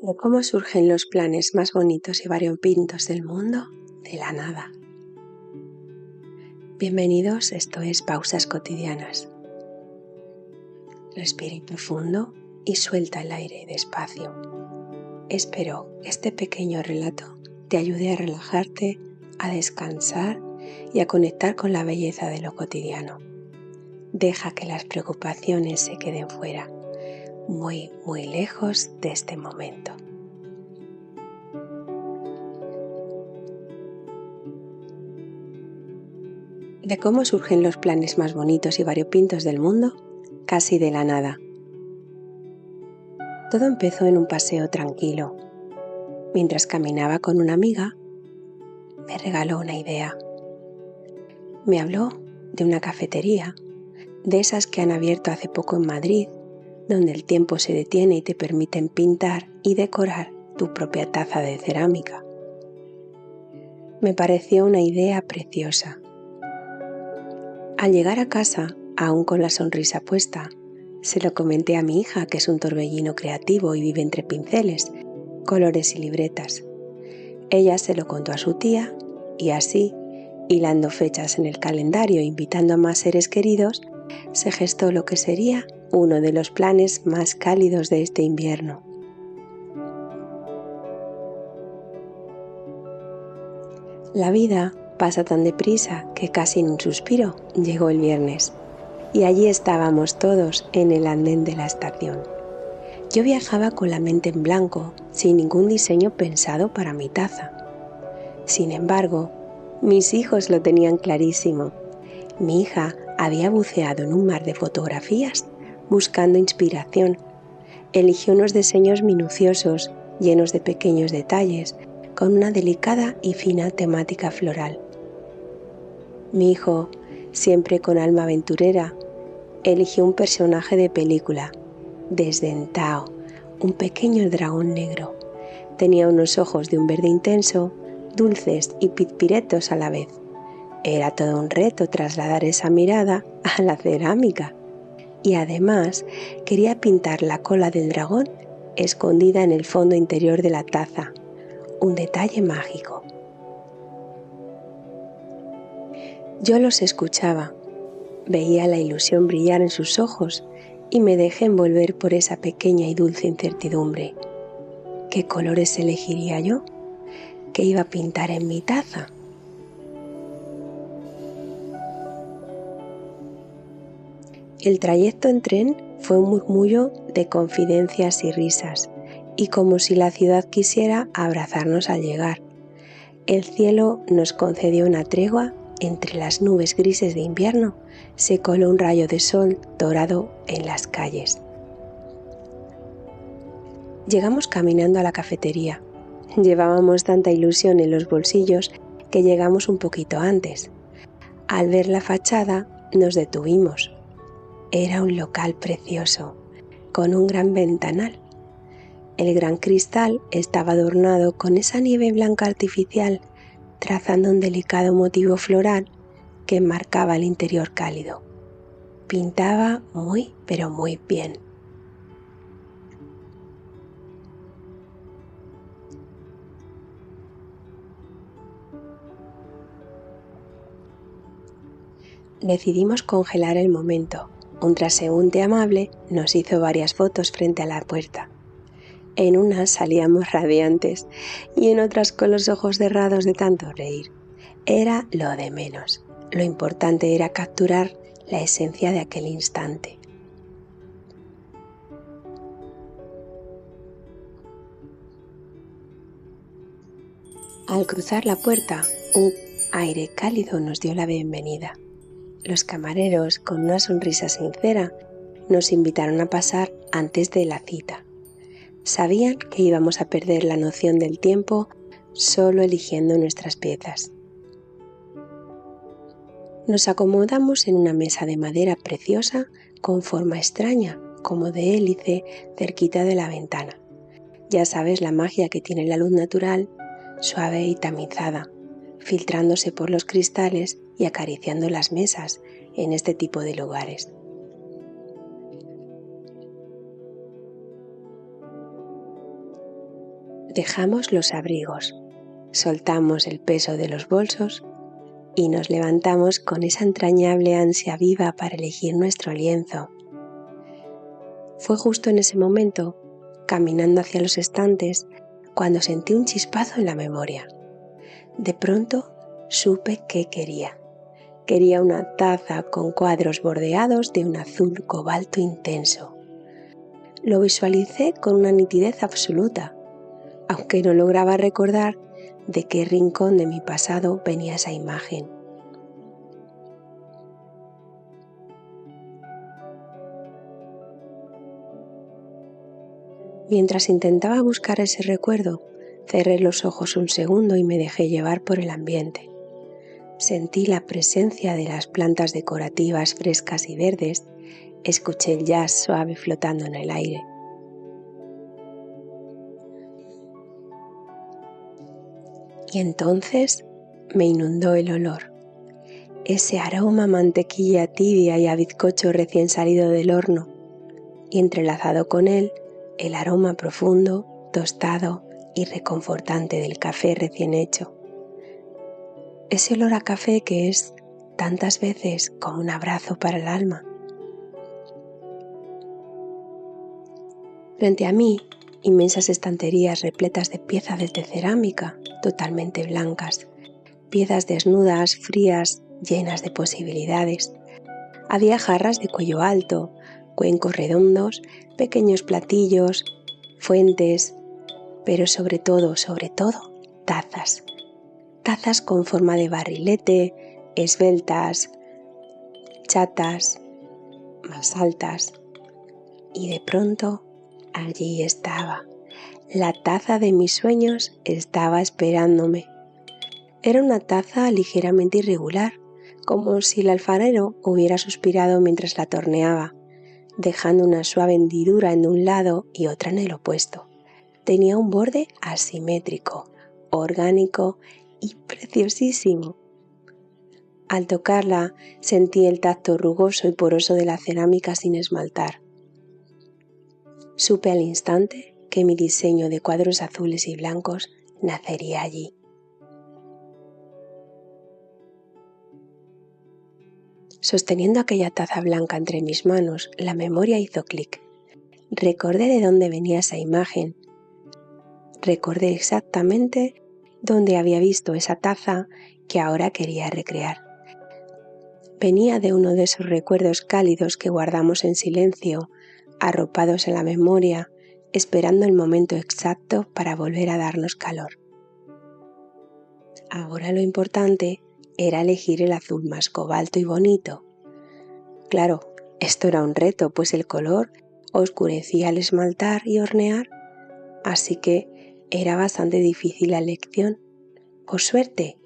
de cómo surgen los planes más bonitos y variopintos del mundo de la nada. Bienvenidos, esto es Pausas Cotidianas. Respira profundo y suelta el aire despacio. Espero que este pequeño relato te ayude a relajarte, a descansar y a conectar con la belleza de lo cotidiano. Deja que las preocupaciones se queden fuera, muy, muy lejos de este momento. De cómo surgen los planes más bonitos y variopintos del mundo, casi de la nada. Todo empezó en un paseo tranquilo. Mientras caminaba con una amiga, me regaló una idea. Me habló de una cafetería, de esas que han abierto hace poco en Madrid, donde el tiempo se detiene y te permiten pintar y decorar tu propia taza de cerámica. Me pareció una idea preciosa. Al llegar a casa, aún con la sonrisa puesta, se lo comenté a mi hija, que es un torbellino creativo y vive entre pinceles, colores y libretas. Ella se lo contó a su tía y así, hilando fechas en el calendario e invitando a más seres queridos, se gestó lo que sería uno de los planes más cálidos de este invierno. La vida pasa tan deprisa que casi en un suspiro llegó el viernes y allí estábamos todos en el andén de la estación. Yo viajaba con la mente en blanco, sin ningún diseño pensado para mi taza. Sin embargo, mis hijos lo tenían clarísimo. Mi hija había buceado en un mar de fotografías buscando inspiración. Eligió unos diseños minuciosos, llenos de pequeños detalles, con una delicada y fina temática floral. Mi hijo, siempre con alma aventurera, eligió un personaje de película, desdentado, un pequeño dragón negro. Tenía unos ojos de un verde intenso, dulces y pizpiretos a la vez. Era todo un reto trasladar esa mirada a la cerámica. Y además quería pintar la cola del dragón escondida en el fondo interior de la taza. Un detalle mágico. Yo los escuchaba, veía la ilusión brillar en sus ojos y me dejé envolver por esa pequeña y dulce incertidumbre. ¿Qué colores elegiría yo? ¿Qué iba a pintar en mi taza? El trayecto en tren fue un murmullo de confidencias y risas, y como si la ciudad quisiera abrazarnos al llegar. El cielo nos concedió una tregua. Entre las nubes grises de invierno se coló un rayo de sol dorado en las calles. Llegamos caminando a la cafetería. Llevábamos tanta ilusión en los bolsillos que llegamos un poquito antes. Al ver la fachada nos detuvimos. Era un local precioso, con un gran ventanal. El gran cristal estaba adornado con esa nieve blanca artificial, trazando un delicado motivo floral que enmarcaba el interior cálido. Pintaba muy, pero muy bien. Decidimos congelar el momento. Un transeúnte amable nos hizo varias fotos frente a la puerta. En unas salíamos radiantes y en otras con los ojos cerrados de tanto reír. Era lo de menos. Lo importante era capturar la esencia de aquel instante. Al cruzar la puerta, un aire cálido nos dio la bienvenida. Los camareros, con una sonrisa sincera, nos invitaron a pasar antes de la cita. Sabían que íbamos a perder la noción del tiempo solo eligiendo nuestras piezas. Nos acomodamos en una mesa de madera preciosa con forma extraña, como de hélice, cerquita de la ventana. Ya sabes la magia que tiene la luz natural, suave y tamizada, filtrándose por los cristales y acariciando las mesas en este tipo de lugares. Dejamos los abrigos, soltamos el peso de los bolsos y nos levantamos con esa entrañable ansia viva para elegir nuestro lienzo. Fue justo en ese momento, caminando hacia los estantes, cuando sentí un chispazo en la memoria. De pronto supe qué quería. Quería una taza con cuadros bordeados de un azul cobalto intenso. Lo visualicé con una nitidez absoluta, aunque no lograba recordar de qué rincón de mi pasado venía esa imagen. Mientras intentaba buscar ese recuerdo, cerré los ojos un segundo y me dejé llevar por el ambiente. Sentí la presencia de las plantas decorativas frescas y verdes, escuché el jazz suave flotando en el aire. Y entonces me inundó el olor. Ese aroma a mantequilla tibia y a bizcocho recién salido del horno, y entrelazado con él, el aroma profundo, tostado y reconfortante del café recién hecho. Ese olor a café que es tantas veces como un abrazo para el alma. Frente a mí, inmensas estanterías repletas de piezas de cerámica totalmente blancas, piezas desnudas, frías, llenas de posibilidades. Había jarras de cuello alto, cuencos redondos, pequeños platillos, fuentes, pero sobre todo, tazas. Tazas con forma de barrilete, esbeltas, chatas, más altas. Y de pronto, allí estaba. La taza de mis sueños estaba esperándome. Era una taza ligeramente irregular, como si el alfarero hubiera suspirado mientras la torneaba, dejando una suave hendidura en un lado y otra en el opuesto. Tenía un borde asimétrico, orgánico y preciosísimo. Al tocarla sentí el tacto rugoso y poroso de la cerámica sin esmaltar. Supe al instante que mi diseño de cuadros azules y blancos nacería allí. Sosteniendo aquella taza blanca entre mis manos, la memoria hizo clic. Recordé de dónde venía esa imagen. Recordé exactamente dónde había visto esa taza que ahora quería recrear. Venía de uno de esos recuerdos cálidos que guardamos en silencio, arropados en la memoria, esperando el momento exacto para volver a darnos calor. Ahora lo importante era elegir el azul más cobalto y bonito. Claro, esto era un reto, pues el color oscurecía al esmaltar y hornear, así que era bastante difícil la elección. Por suerte,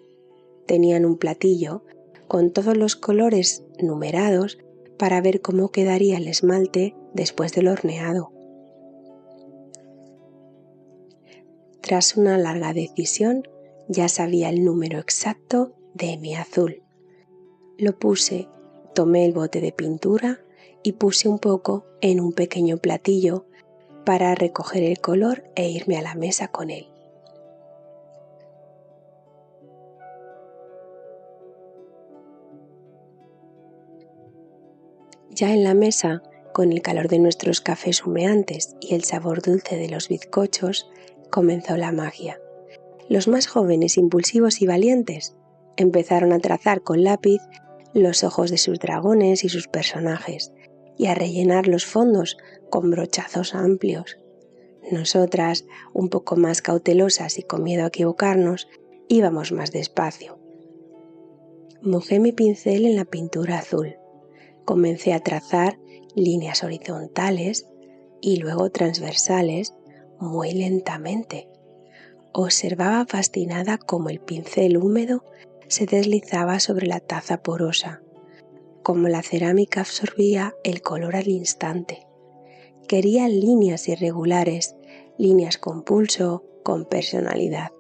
tenían un platillo con todos los colores numerados para ver cómo quedaría el esmalte después del horneado. Tras una larga decisión, ya sabía el número exacto de mi azul. Lo puse, tomé el bote de pintura y puse un poco en un pequeño platillo para recoger el color e irme a la mesa con él. Ya en la mesa, con el calor de nuestros cafés humeantes y el sabor dulce de los bizcochos, comenzó la magia. Los más jóvenes, impulsivos y valientes empezaron a trazar con lápiz los ojos de sus dragones y sus personajes y a rellenar los fondos con brochazos amplios. Nosotras, un poco más cautelosas y con miedo a equivocarnos, íbamos más despacio. Mojé mi pincel en la pintura azul. Comencé a trazar líneas horizontales y luego transversales muy lentamente. Observaba fascinada cómo el pincel húmedo se deslizaba sobre la taza porosa, cómo la cerámica absorbía el color al instante. Quería líneas irregulares, líneas con pulso, con personalidad.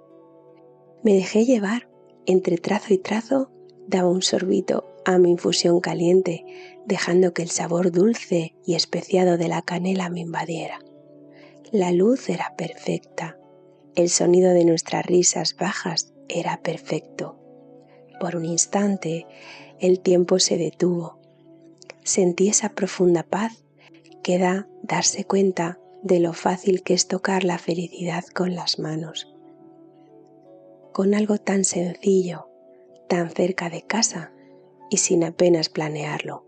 Me dejé llevar, entre trazo y trazo, daba un sorbito a mi infusión caliente, dejando que el sabor dulce y especiado de la canela me invadiera. La luz era perfecta, El sonido de nuestras risas bajas era perfecto. Por un instante, el tiempo se detuvo. Sentí esa profunda paz que da darse cuenta de lo fácil que es tocar la felicidad con las manos. Con algo tan sencillo, tan cerca de casa y sin apenas planearlo.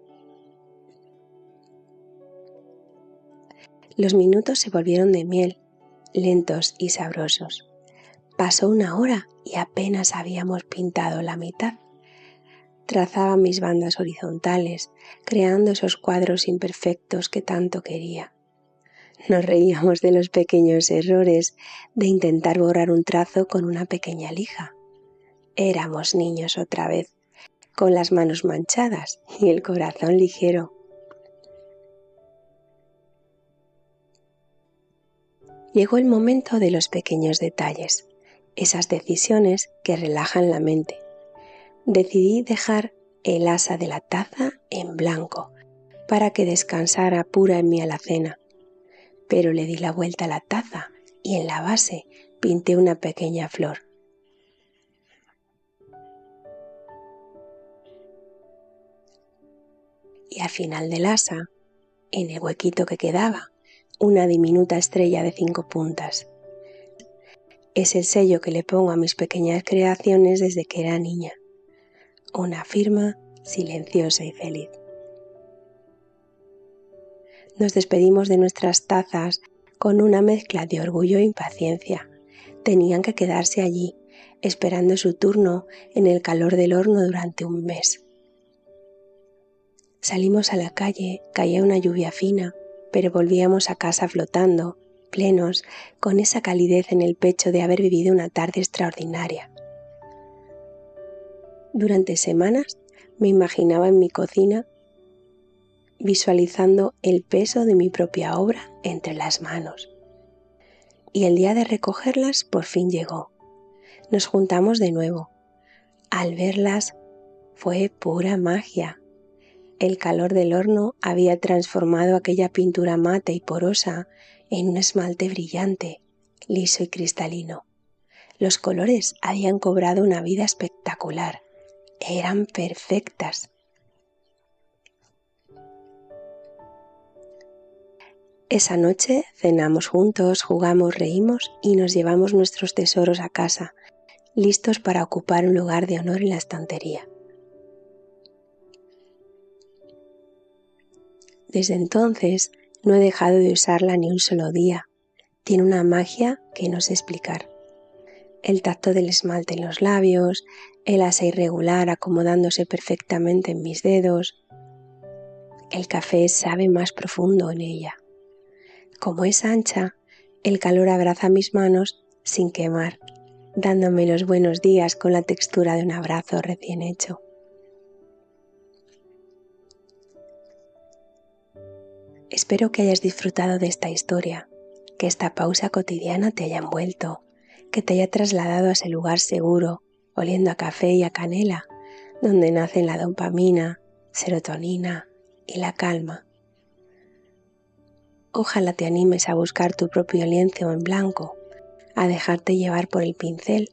Los minutos se volvieron de miel, lentos y sabrosos. Pasó una hora y apenas habíamos pintado la mitad. Trazaba mis bandas horizontales, creando esos cuadros imperfectos que tanto quería. Nos reíamos de los pequeños errores de intentar borrar un trazo con una pequeña lija. Éramos niños otra vez, con las manos manchadas y el corazón ligero. Llegó el momento de los pequeños detalles, esas decisiones que relajan la mente. Decidí dejar el asa de la taza en blanco para que descansara pura en mi alacena, pero le di la vuelta a la taza y en la base pinté una pequeña flor. Y al final del asa, en el huequito que quedaba, una diminuta estrella de 5 puntas. Es el sello que le pongo a mis pequeñas creaciones desde que era niña. Una firma silenciosa y feliz. Nos despedimos de nuestras tazas con una mezcla de orgullo e impaciencia. Tenían que quedarse allí, esperando su turno en el calor del horno durante un mes. Salimos a la calle, caía una lluvia fina, pero volvíamos a casa flotando, plenos, con esa calidez en el pecho de haber vivido una tarde extraordinaria. Durante semanas me imaginaba en mi cocina, visualizando el peso de mi propia obra entre las manos. Y el día de recogerlas por fin llegó. Nos juntamos de nuevo. Al verlas fue pura magia. El calor del horno había transformado aquella pintura mate y porosa en un esmalte brillante, liso y cristalino. Los colores habían cobrado una vida espectacular. Eran perfectas. Esa noche cenamos juntos, jugamos, reímos y nos llevamos nuestros tesoros a casa, listos para ocupar un lugar de honor en la estantería. Desde entonces no he dejado de usarla ni un solo día. Tiene una magia que no sé explicar. El tacto del esmalte en los labios, el asa irregular acomodándose perfectamente en mis dedos. El café sabe más profundo en ella. Como es ancha, el calor abraza mis manos sin quemar, dándome los buenos días con la textura de un abrazo recién hecho. Espero que hayas disfrutado de esta historia, que esta pausa cotidiana te haya envuelto, que te haya trasladado a ese lugar seguro, oliendo a café y a canela, donde nacen la dopamina, serotonina y la calma. Ojalá te animes a buscar tu propio lienzo en blanco, a dejarte llevar por el pincel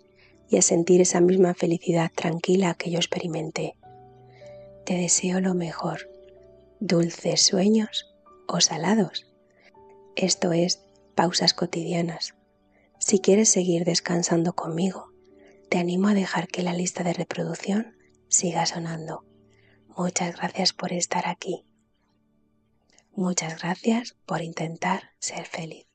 y a sentir esa misma felicidad tranquila que yo experimenté. Te deseo lo mejor, dulces sueños o salados. Esto es Pausas Cotidianas. Si quieres seguir descansando conmigo, te animo a dejar que la lista de reproducción siga sonando. Muchas gracias por estar aquí. Muchas gracias por intentar ser feliz.